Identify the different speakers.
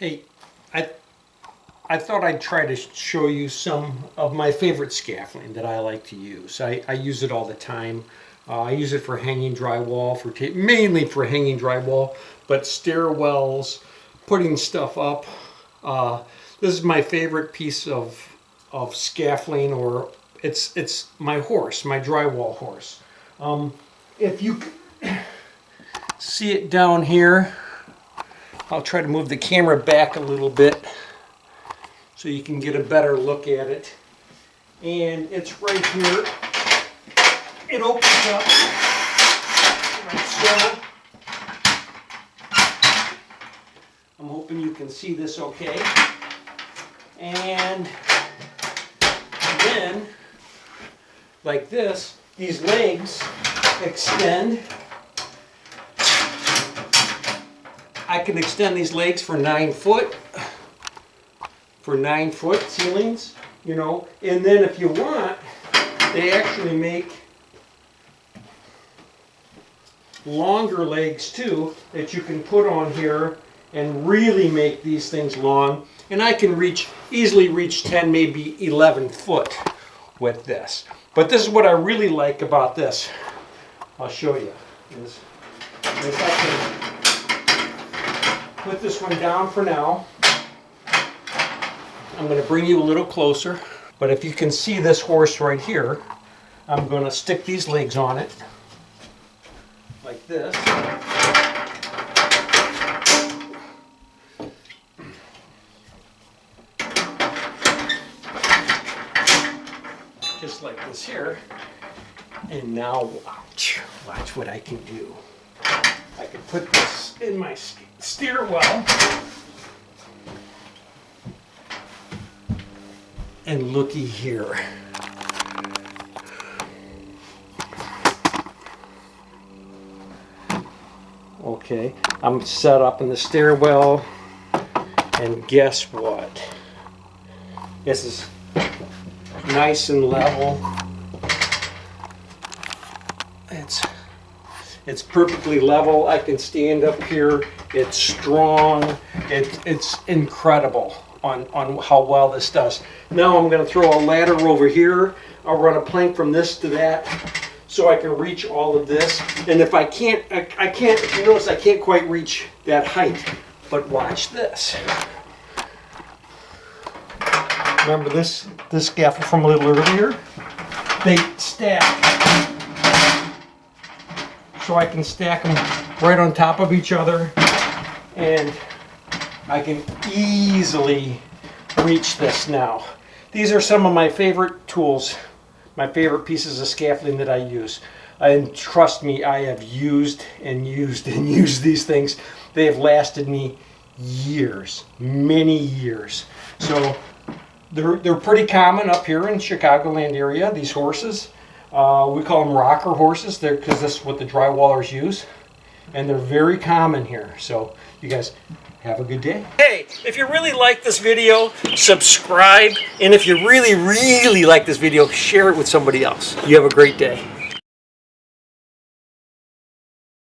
Speaker 1: Hey, I thought I'd try to show you some of my favorite scaffolding that I like to use. I use it all the time. I use it for hanging drywall, mainly for hanging drywall, but stairwells, putting stuff up. This is my favorite piece of scaffolding, or it's my horse, my drywall horse. If you see it down here, I'll try to move the camera back a little bit so you can get a better look at it. And it's right here. It opens up like so. I'm hoping you can see this okay. And then, like this, these legs extend. I can extend these legs for 9 foot, ceilings, you know. And then if you want, they actually make longer legs too that you can put on here and really make these things long. And I can easily reach 10, maybe 11 foot with this. But this is what I really like about this. I'll show you. Is I can put this one down for now. I'm going to bring you a little closer. But if you can see this horse right here, I'm going to stick these legs on it like this. Just like this here. And now watch what I can do. I can put this in my stairwell. And looky here. Okay, I'm set up in the stairwell, and guess what? This is nice and level. It's perfectly level. I can stand up here. It's strong. It's incredible on how well this does. Now I'm going to throw a ladder over here. I'll run a plank from this to that so I can reach all of this. And if I can't, if you notice, I can't quite reach that height. But watch this. Remember this scaffold from a little earlier? They stack. So I can stack them right on top of each other, and I can easily reach this now. These are some of my favorite tools, my favorite pieces of scaffolding that I use. And trust me, I have used and used and used these things. They have lasted me years, many years. So they're pretty common up here in Chicagoland area, these horses. We call them rocker horses because this is what the drywallers use. And they're very common here. So you guys have a good day. Hey, if you really like this video, subscribe. And if you really, really like this video, share it with somebody else. You have a great day.